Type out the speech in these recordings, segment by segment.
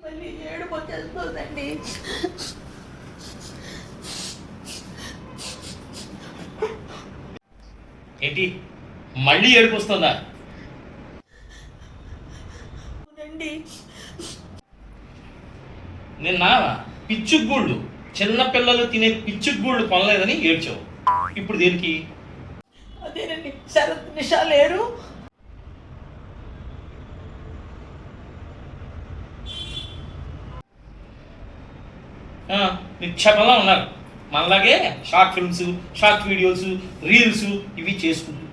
మళ్ళీ ఏడుపు వచ్చేస్తుందండి. ఏంటి మళ్ళీ ఏడుపు వస్తుందా? అవునండి. నిన్న పిచ్చుగూళ్ళు, చిన్న పిల్లలు తినే పిచ్చుగూళ్ళు కొనలేదని ఏడ్చావు. ఇప్పుడు దేనికి? అదేనండి, శరత్ నిషా లేరు. నిక్షేపంలో ఉన్నారు. మనలాగే short films, short videos, reels ఇవి చేసుకుంటూ.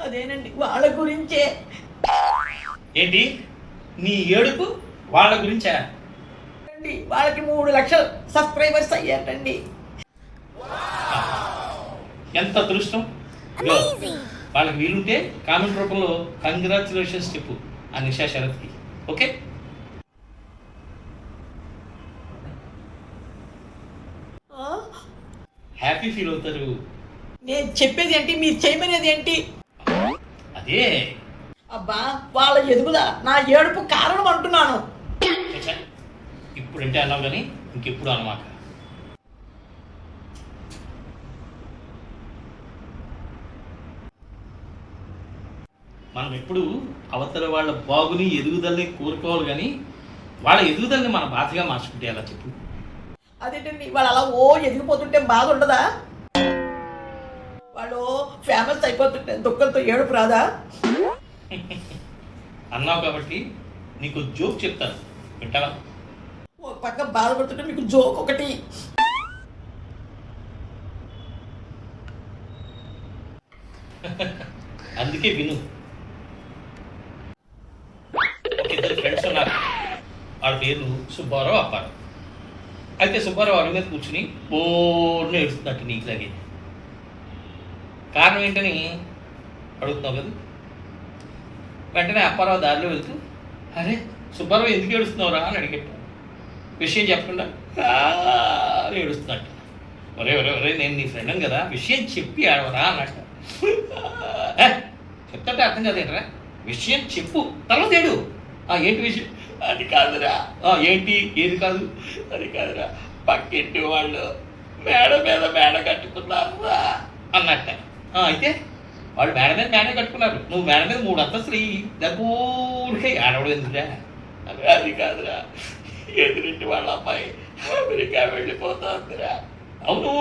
అదేనండి, వాళ్ళ గురించే. ఏంటి నీ ఏడుపు వాళ్ళ గురించా? అండి, వాళ్ళకి 3 లక్షలు సబ్స్క్రైబర్స్ అయ్యారండి. ఎంత అదృష్టం. వాళ్ళకి వీలుంటే కామెంట్ రూపంలో కంగ్రాచులేషన్స్ చెప్పు ఆ నిషా శరత్కి. ఓకే, హ్యాపీ ఫీల్ అవుతారు. నేను చెప్పేది ఏంటి, మీరు చేయమనేది ఏంటి? అదే అబ్బా, వాళ్ళ ఎదుగుదా నా ఏడుపు కారణం అంటున్నాను. ఇప్పుడంటే అన్నావు కానీ ఇంకెప్పుడు అన్నమాట. మనం ఎప్పుడు అవతల వాళ్ళ బాగుని ఎదుగుదలని కోరుకోవాలి కానీ వాళ్ళ ఎదుగుదలని మన బాధగా మార్చుకుంటే ఎలా చెప్పు? అదేంటండి, వాళ్ళు అలా ఎదిగిపోతుంటే బాధ ఉండదా? వాళ్ళు ఫేమస్ అయిపోతుంటే దుఃఖంతో ఏడుపు రాదా? అన్నావు కాబట్టి నీకు జోక్ చెప్తాను, వింటావా? ఒక పక్క బాధపడుతుంటే మీకు జోక్ ఒకటి. అందుకే విను. ఒక ఇద్దరు ఫ్రెండ్స్ ఉన్నారు. వాళ్ళ పేర్లు సుబ్బారావు, అప్పారావు. అయితే సుబ్బారావు అరుగు మీద కూర్చుని బోర్ను ఏడుస్తున్నట్టు నీకులాగే. కారణం ఏంటని అడుగుతున్నావు కదా. వెంటనే అప్పారావు దారిలో వెళ్తూ, అరే సుబ్బారావు ఎందుకు ఏడుస్తున్నావురా అని అడిగట్టు. విషయం చెప్పకుండా అని ఏడుస్తున్నట్టు. ఒరే ఒరే ఒరే, నేను నీ ఫ్రెండ్ కదా, విషయం చెప్పి ఆడవరా అన్నట్టు. చెప్తాంటే అర్థం కాదేంట్రా, విషయం చెప్పు తర్వాత ఏడు. ఏంటి విషయం? అది కాదురా. ఏంటి? ఏది కాదు? అది కాదురా, పక్కింటి వాళ్ళు మేడ మీద మేడ కట్టుకున్నారా అన్నట్ట. అయితే వాళ్ళు మేడ మీద మేడ కట్టుకున్నారు, నువ్వు మేడ మీద 3 అంతస్తులు దగ్గూరికే ఆడవడం ఎందుకురా? అది కాదురా, ఎదురింటి వాళ్ళ అమ్మాయి అమెరికా వెళ్ళిపోతుందిరా. అవును,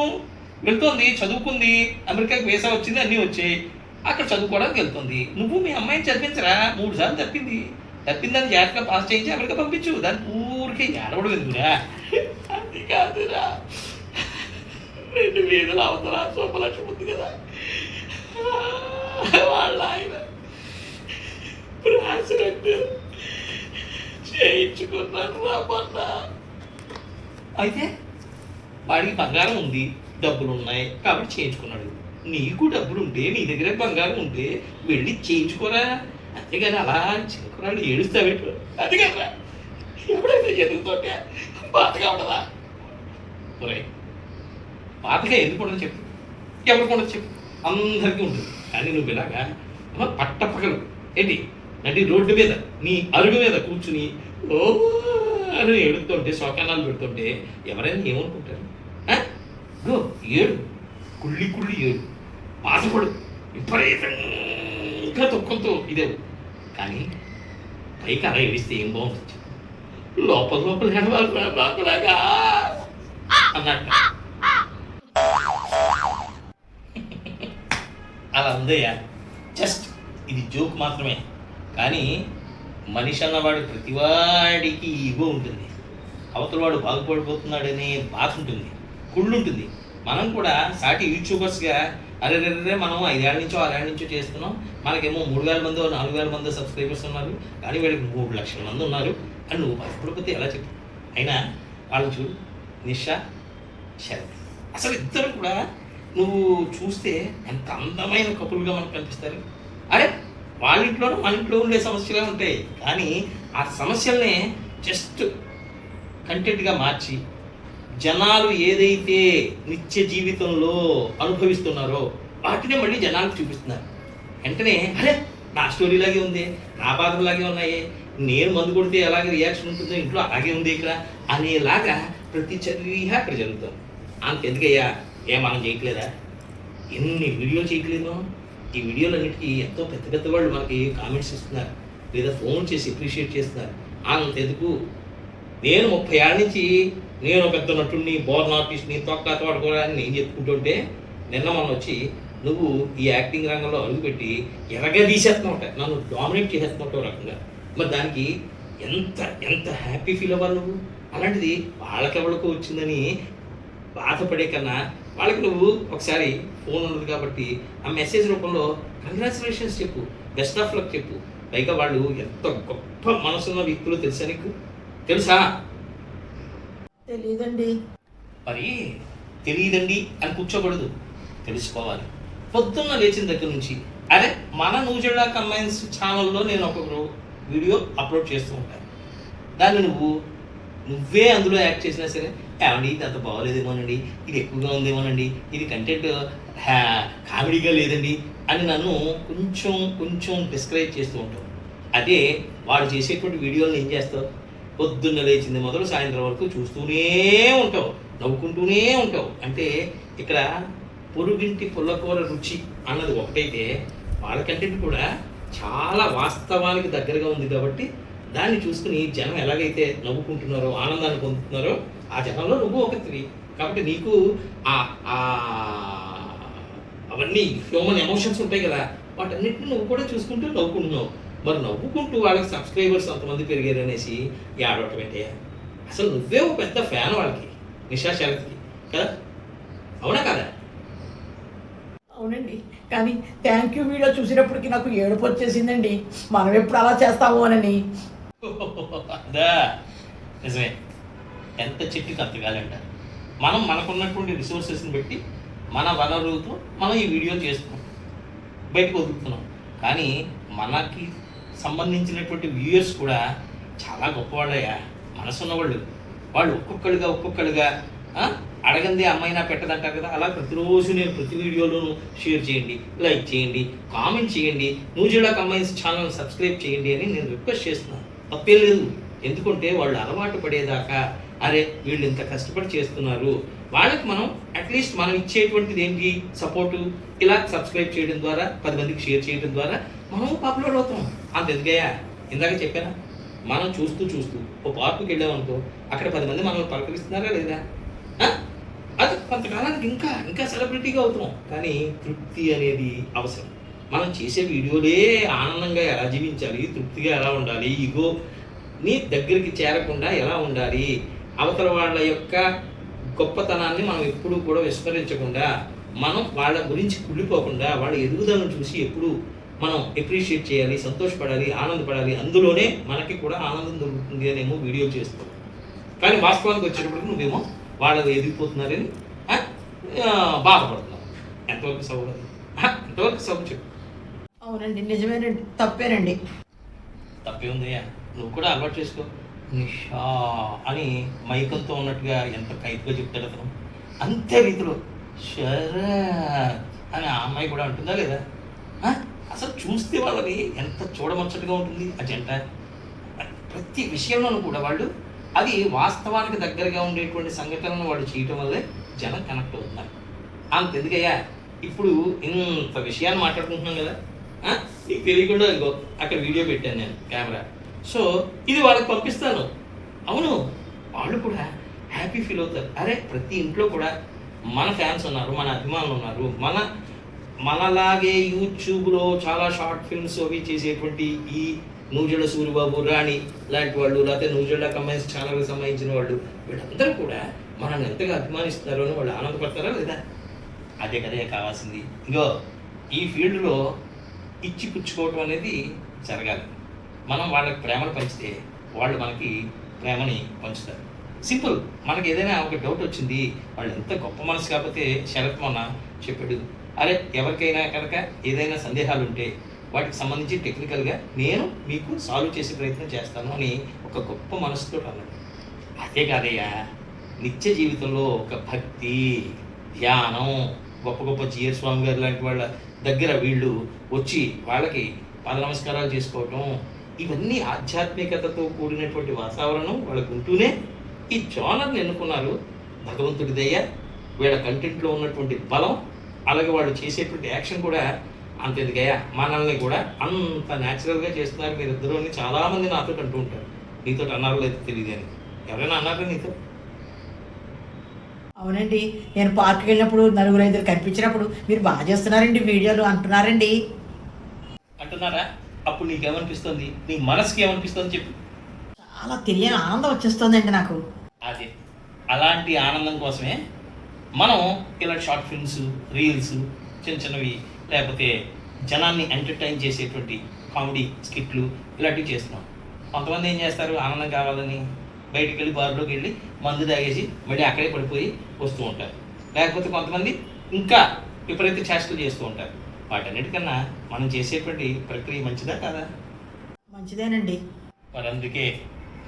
వెళ్తుంది, చదువుకుంది, అమెరికాకి వీసా వచ్చింది, అన్నీ వచ్చాయి, అక్కడ చదువుకోవడానికి వెళ్తుంది. నువ్వు మీ అమ్మాయిని చదివించరా? 3 సార్లు తప్పిందని జాగ్రత్తగా పాస్ చేయించి అమెరికా పంపించు. దాన్ని ఊరికే ఏడవడం ఎందుకురా? అది కాదురా, 2 వీధులు అవతల శుభలక్ష్మి ఉంది కదా, వాళ్ళ ఆయన ప్రెసిడెంట్ చేయించుకున్నాను రా మొన్న. అయితే వాడికి బంగారం ఉంది, డబ్బులు ఉన్నాయి కాబట్టి చేయించుకున్నాడు. నీకు డబ్బులు ఉంటే, నీ దగ్గర బంగారం ఉంటే వెళ్ళి చేయించుకోరా. అంతేగాని అలా చిన్నకురాళ్ళు ఏడుస్తావేంటో. అది కదా, ఎప్పుడైతే ఎదుగుతుంటే బాధగా ఉండదా? ఒరే, బాధగా ఎందుకు ఉండదు చెప్పు? ఎవరికి ఉండదు చెప్పు? అందరికీ ఉంటుంది. కానీ నువ్వు ఇలాగా పట్టపగలు ఏంటి అంటే రోడ్డు మీద నీ అరుగు మీద కూర్చుని అని ఏడుతుంటే, శోకానాలు పెడుతుంటే ఎవరైనా ఏమనుకుంటారు? ఏడు, కుళ్ళి ఏడు, బాధపడు, విపరీతంగా దుఃఖంతో ఇదేవు. కానీ పైకి అలా ఏడిస్తే ఏం బాగుంటుంది? లోపల ఏడవాలి బాగులాగా అన్నట్టు. అలా ఉందయ్యా. జస్ట్ ఇది జోక్ మాత్రమే. కానీ మనిషి అన్నవాడు ప్రతివాడికి ఈగో ఉంటుంది. అవతల వాడు బాగుపడిపోతున్నాడనే బాధ ఉంటుంది, కుళ్ళు ఉంటుంది. మనం కూడా సాటి యూట్యూబర్స్గా అరే మనం 5 ఏళ్ళ నుంచో 6 ఏళ్ళ నుంచో చేస్తున్నాం, మనకేమో 3000 మందో 4000 మందో సబ్స్క్రైబర్స్ ఉన్నారు, కానీ వీళ్ళకి 3 లక్షల మంది ఉన్నారు అని నువ్వు బాధపడిపోతే ఎలా చెప్పు? అయినా వాళ్ళని చూడు, నిషా శరత్. అసలు ఇద్దరు కూడా నువ్వు చూస్తే ఎంత అందమైన కపుల్గా మనకు కనిపిస్తారు. అరే వాళ్ళ ఇంట్లోనూ మన ఇంట్లో ఉండే సమస్యలే ఉంటాయి, కానీ ఆ సమస్యల్ని జస్ట్ కంటెంట్గా మార్చి జనాలు ఏదైతే నిత్య జీవితంలో అనుభవిస్తున్నారో వాటినే మళ్ళీ జనాలకు చూపిస్తున్నారు. వెంటనే అరే నా స్టోరీలాగే ఉంది, నా బాధలాగే ఉన్నాయి, నేను మందు కొడితే ఎలాగే రియాక్షన్ ఉంటుందో ఇంట్లో అలాగే ఉంది ఇక్కడ అనేలాగా ప్రతి చర్య అక్కడ జరుగుతుంది. అంతెందుకయ్యా మనం చేయట్లేదా? ఎన్ని వీడియోలు చేయట్లేదు? ఈ వీడియోలన్నిటికీ ఎంతో పెద్ద పెద్ద వాళ్ళు మనకి కామెంట్స్ ఇస్తున్నారు, లేదా ఫోన్ చేసి అప్రిషియేట్ చేస్తున్నారు. అంతెందుకు నేను 30 ఏళ్ళ నుంచి నేను పెద్ద నటుడిని, బోర్న్ ఆర్టిస్ట్ని, తొక్క తోడుకోవడానికి నేను చెప్పుకుంటుంటే నిన్న మొన్న వచ్చి నువ్వు ఈ యాక్టింగ్ రంగంలో అడుగుపెట్టి ఎరగా తీసేస్తున్నావు, నన్ను డామినేట్ చేసేస్తున్నావు రకంగా. మరి దానికి ఎంత ఎంత హ్యాపీ ఫీల్ అవ్వాలి నువ్వు? అలాంటిది వాళ్ళకెవరికో వచ్చిందని బాధపడే కన్నా వాళ్ళకి నువ్వు ఒకసారి ఫోన్ ఉండదు కాబట్టి ఆ మెసేజ్ రూపంలో కంగ్రాచులేషన్స్ చెప్పు, బెస్ట్ ఆఫ్ లక్ చెప్పు. పైగా వాళ్ళు ఎంత గొప్ప మనసున్న వ్యక్తులు తెలుసా నీకు? తెలుసా? తెలియదండి. మరి తెలియదండి అని కూర్చోకూడదు, తెలుసుకోవాలి. పొద్దున్న లేచిన దగ్గర నుంచి అరే మన న్యూజిల్లా కంబైన్స్ ఛానల్లో నేను ఒక్కొక్కరు వీడియో అప్లోడ్ చేస్తూ ఉంటాను. దాన్ని నువ్వే అందులో యాక్ట్ చేసినా సరే ఏమండి ఇది అంత బాగోలేదేమోనండి, ఇది ఎక్కువగా ఉందేమోనండి, ఇది కంటెంట్ కామెడీగా లేదండి అని నన్ను కొంచెం కొంచెం డిస్కరేజ్ చేస్తూ ఉంటావు. అదే వాడు చేసేటువంటి వీడియోలను ఏం చేస్తావు? పొద్దున్న లేచింది మొదలు సాయంత్రం వరకు చూస్తూనే ఉంటావు, నవ్వుకుంటూనే ఉంటావు. అంటే ఇక్కడ పొరుగింటి పుల్లకూర రుచి అన్నది ఒకటైతే వాళ్ళ కంటెంట్ కూడా చాలా వాస్తవానికి దగ్గరగా ఉంది కాబట్టి దాన్ని చూసుకుని జనం ఎలాగైతే నవ్వుకుంటున్నారో ఆనందాన్ని పొందుతున్నారో ఆ జనంలో నువ్వు ఒకటివి. కాబట్టి నీకు అవన్నీ హ్యూమన్ ఎమోషన్స్ ఉంటాయి కదా, వాటన్నిటిని నువ్వు కూడా చూసుకుంటూ నవ్వుకుంటున్నావు. మరి నవ్వుకుంటూ వాళ్ళకి సబ్స్క్రైబర్స్ అంతమంది పెరిగారు అనేసి ఆడవటం ఏంటయ్యా? అసలు నువ్వే ఒక పెద్ద ఫ్యాన్ వాళ్ళకి, నిశాశాలకి కదా, అవునా కదా? అవునండి, కానీ థ్యాంక్ యూ వీడియో చూసినప్పటికి నాకు ఏడుపు వచ్చేసిందండి, మనం ఎప్పుడు అలా చేస్తాము అని. అదా నిజమే, ఎంత చెట్టు కత్తగాలంట. మనం మనకున్నటువంటి రిసోర్సెస్ని బట్టి మన వనరులతో మనం ఈ వీడియో చేస్తున్నాం, బయటకు వదులుతున్నాం. కానీ మనకి సంబంధించినటువంటి వ్యూయర్స్ కూడా చాలా గొప్పవాళ్ళయ్యా, మనసున్నవాళ్ళు. వాళ్ళు ఒక్కొక్కడుగా అడగంది అమ్మాయినా పెట్టదంటారు కదా, అలా ప్రతిరోజు నేను ప్రతి వీడియోలోనూ షేర్ చేయండి, లైక్ చేయండి, కామెంట్ చేయండి, న్యూజిల్లా కంబైన్స్ ఛానల్ సబ్స్క్రైబ్ చేయండి అని నేను రిక్వెస్ట్ చేస్తున్నాను. తప్పేం లేదు. ఎందుకంటే వాళ్ళు అలవాటు పడేదాకా అరే వీళ్ళు ఇంత కష్టపడి చేస్తున్నారు, వాళ్ళకి మనం అట్లీస్ట్ మనం ఇచ్చేటువంటిది ఏంటి సపోర్టు, ఇలా సబ్స్క్రైబ్ చేయడం ద్వారా 10 మందికి షేర్ చేయడం ద్వారా మనం పాపులర్ అవుతాం. అంతెందుకయ్యా, ఇందాక చెప్పానా, మనం చూస్తూ ఓ పార్కుకి వెళ్ళామనుకో, అక్కడ 10 మంది మనల్ని పలకరిస్తున్నారా లేదా? అది కొంతకాలానికి ఇంకా సెలబ్రిటీగా అవుతాం. కానీ తృప్తి అనేది అవసరం. మనం చేసే వీడియోలే ఆనందంగా ఎలా జీవించాలి, తృప్తిగా ఎలా ఉండాలి, ఇగో నీ దగ్గరికి చేరకుండా ఎలా ఉండాలి, అవతల వాళ్ళ యొక్క గొప్పతనాన్ని మనం ఎప్పుడూ కూడా విస్మరించకుండా, మనం వాళ్ళ గురించి కుళ్ళిపోకుండా, వాళ్ళ ఎదుగుదలను చూసి ఎప్పుడు మనం అప్రిషియేట్ చేయాలి, సంతోషపడాలి, ఆనందపడాలి. అందులోనే మనకి కూడా ఆనందం దొరుకుతుంది అనేమో వీడియో చేస్తాం. కానీ వాస్తవానికి వచ్చేటప్పటికి నువ్వేమో వాళ్ళు ఎదిగిపోతున్నారని బాధపడుతున్నావు. ఎంతవరకు సౌకర్యం? ఎంతవరకు సౌకర్యం చెప్పు. అవునండి, నిజమేనండి, తప్పేనండి. తప్పే ఉందయ్యా, నువ్వు కూడా అలవాటు చేసుకో. నిషా అని మైకంతో ఉన్నట్టుగా ఎంత కైట్గా చెప్తాడు అతను, అంతే రీతిలో శరత్ అని ఆ అమ్మాయి కూడా అంటుందా లేదా? అసలు చూస్తే వాళ్ళని ఎంత చూడముచ్చటగా ఉంటుంది ఆ జంట. ప్రతి విషయంలోనూ కూడా వాళ్ళు అది వాస్తవానికి దగ్గరగా ఉండేటువంటి సంఘటనను వాళ్ళు చేయటం వల్లే జనం కనెక్ట్ అవుతున్నారు. అంతెందుకయ్యా, ఇప్పుడు ఇంత విషయాన్ని మాట్లాడుకుంటున్నాం కదా, నీకు తెలియకుండా ఇగో అక్కడ వీడియో పెట్టాను నేను కెమెరా. సో ఇది వాళ్ళకి పంపిస్తాను. అవును, వాళ్ళు కూడా హ్యాపీ ఫీల్ అవుతారు. అరే ప్రతి ఇంట్లో కూడా మన ఫ్యాన్స్ ఉన్నారు, మన అభిమానులు ఉన్నారు, మనలాగే యూట్యూబ్లో చాలా షార్ట్ ఫిల్మ్స్ అవి చేసేటువంటి ఈ న్యూజిల్లా సూరిబాబు, రాణి లాంటి వాళ్ళు, లేకపోతే న్యూజిల్లా కంబైన్స్ ఛానల్కి సంబంధించిన వాళ్ళు, వీళ్ళందరూ కూడా మనల్ని ఎంతగా అభిమానిస్తున్నారు అని వాళ్ళు ఆనందపడతారా లేదా? అదే కదే కావాల్సింది. ఇంకో ఈ ఫీల్డ్లో ఇచ్చి పుచ్చుకోవటం అనేది జరగాలి. మనం వాళ్ళకి ప్రేమను పంచితే వాళ్ళు మనకి ప్రేమని పంచుతారు. సింపుల్. మనకి ఏదైనా ఒక డౌట్ వచ్చింది, వాళ్ళు ఎంత గొప్ప మనసు కాకపోతే శరత్ మొన్న చెప్పాడు, అరే ఎవరికైనా కనుక ఏదైనా సందేహాలు ఉంటే వాటికి సంబంధించి టెక్నికల్గా నేను మీకు సాల్వ్ చేసే ప్రయత్నం చేస్తాను అని ఒక గొప్ప మనసుతో అన్నాడు. అదే కాదయ్యా, నిత్య జీవితంలో ఒక భక్తి, ధ్యానం, గొప్ప గొప్ప జిఆర్ స్వామి గారు లాంటి వాళ్ళ దగ్గర వీళ్ళు వచ్చి వాళ్ళకి పాద నమస్కారాలు చేసుకోవటం, ఇవన్నీ ఆధ్యాత్మికతతో కూడినటువంటి వాతావరణం వాళ్ళకు ఉంటూనే ఈ జోనర్ని ఎన్నుకున్నారు. భగవంతుడి దయ, వీళ్ళ కంటెంట్లో ఉన్నటువంటి బలం, అలాగే వాళ్ళు చేసేటువంటి యాక్షన్ కూడా అంతెందుకయ్యా, మనల్ని కూడా అంత న్యాచురల్గా చేస్తున్నారు మీరిద్దరూ అని చాలామంది నాతో అంటూ ఉంటారు. నీతో అన్నారో లేదో తెలియదు అని. ఎవరైనా అన్నారా నీతో? అవునండి, నేను పార్క్కి వెళ్ళినప్పుడు 4-5 కనిపించినప్పుడు మీరు బాగా చేస్తున్నారండి వీడియోలు అంటున్నారండి. అంటున్నారా? అప్పుడు నీకేమనిపిస్తుంది? నీ మనసుకి ఏమనిపిస్తుంది చెప్పు. చాలా తెలియని ఆనందం వచ్చేస్తుందండి నాకు. అదే, అలాంటి ఆనందం కోసమే మనం ఇలాంటి షార్ట్ ఫిల్మ్స్, రీల్స్, చిన్న చిన్నవి, లేకపోతే జనాన్ని ఎంటర్టైన్ చేసేటువంటి కామెడీ స్కిట్లు ఇలాంటివి చేస్తున్నాం. కొంతమంది ఏం చేస్తారు, ఆనందం కావాలని బయటికి వెళ్ళి బార్లోకి వెళ్ళి మందు తాగేసి మళ్ళీ అక్కడే పడిపోయి వస్తూ ఉంటారు. లేకపోతే కొంతమంది ఇంకా విపరీత చేష్టలు చేస్తూ ఉంటారు. వాటన్నిటికన్నా మనం చేసేటువంటి ప్రక్రియ మంచిదా కాదా? మంచిదేనండి. మరి అందుకే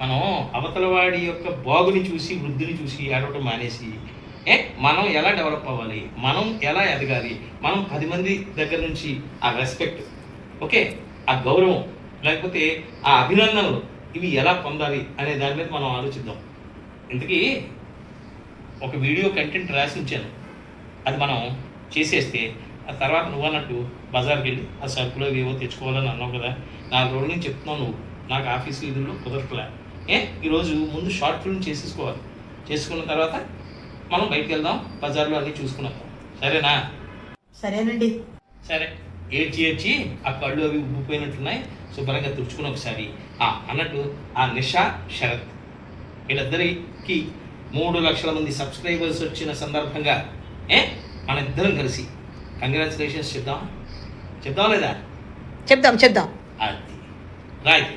మనం అవతల వాడి యొక్క బాగుని చూసి, వృద్ధిని చూసి ఏడవటం మానేసి మనం ఎలా డెవలప్ అవ్వాలి, మనం ఎలా ఎదగాలి, మనం 10 మంది దగ్గర నుంచి ఆ రెస్పెక్ట్, ఓకే, ఆ గౌరవం, లేకపోతే ఆ అభినందనలు, ఇవి ఎలా పొందాలి అనే దాని మీద మనం ఆలోచిద్దాం. ఇంతకీ ఒక వీడియో కంటెంట్ రాసి ఉంచాను, అది మనం చేసేస్తే ఆ తర్వాత నువ్వు అన్నట్టు బజార్కి వెళ్ళి ఆ సరుకులో ఏవో తెచ్చుకోవాలని అన్నావు కదా, 4 రోజుల నుంచి చెప్తున్నావు నువ్వు, నాకు ఆఫీస్ విధుల్లో కుదరట్లే. ఈరోజు ముందు షార్ట్ ఫిల్మ్ చేసేసుకోవాలి. చేసుకున్న తర్వాత మనం బయటికి వెళ్దాం, బజార్లో అన్నీ చూసుకున్నాం. సరేనా? సరేనండి. సరే, ఏడ్చి ఆ కళ్ళు అవి ఉబ్బిపోయినట్టున్నాయి, శుభ్రంగా తుడుచుకుని ఒకసారి అన్నట్టు ఆ నిషా, శరత్ వీళ్ళిద్దరికి 3 లక్షల మంది సబ్స్క్రైబర్స్ వచ్చిన సందర్భంగా మన ఇద్దరం కలిసి కంగ్రాచులేషన్స్ చెప్దాం లేదా? చెప్దాం. అది రైట్.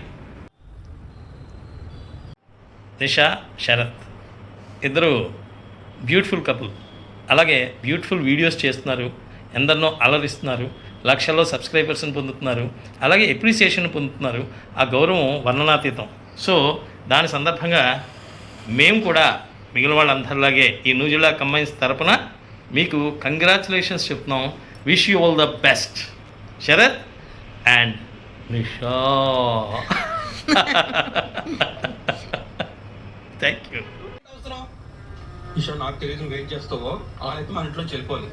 నిషా, శరత్ ఇద్దరు బ్యూటిఫుల్ కపుల్, అలాగే బ్యూటిఫుల్ వీడియోస్ చేస్తున్నారు, ఎందరినో అలరిస్తున్నారు, లక్షల్లో సబ్స్క్రైబర్స్ని పొందుతున్నారు, అలాగే ఎప్రిసియేషన్ పొందుతున్నారు. ఆ గౌరవం వర్ణనాతీతం. సో దాని సందర్భంగా మేము కూడా మిగిలిన వాళ్ళందరిలాగే ఈ న్యూజిలా కంబైన్స్ తరపున మీకు కంగ్రాచులేషన్స్ చెప్తున్నాం. Wish you all the best Sharath and Nisha. Thank you. విషయం నాకు తెలియదు, వెయిట్ చేస్తావో అయితే మన ఇంట్లో వెళ్ళిపోవాలి.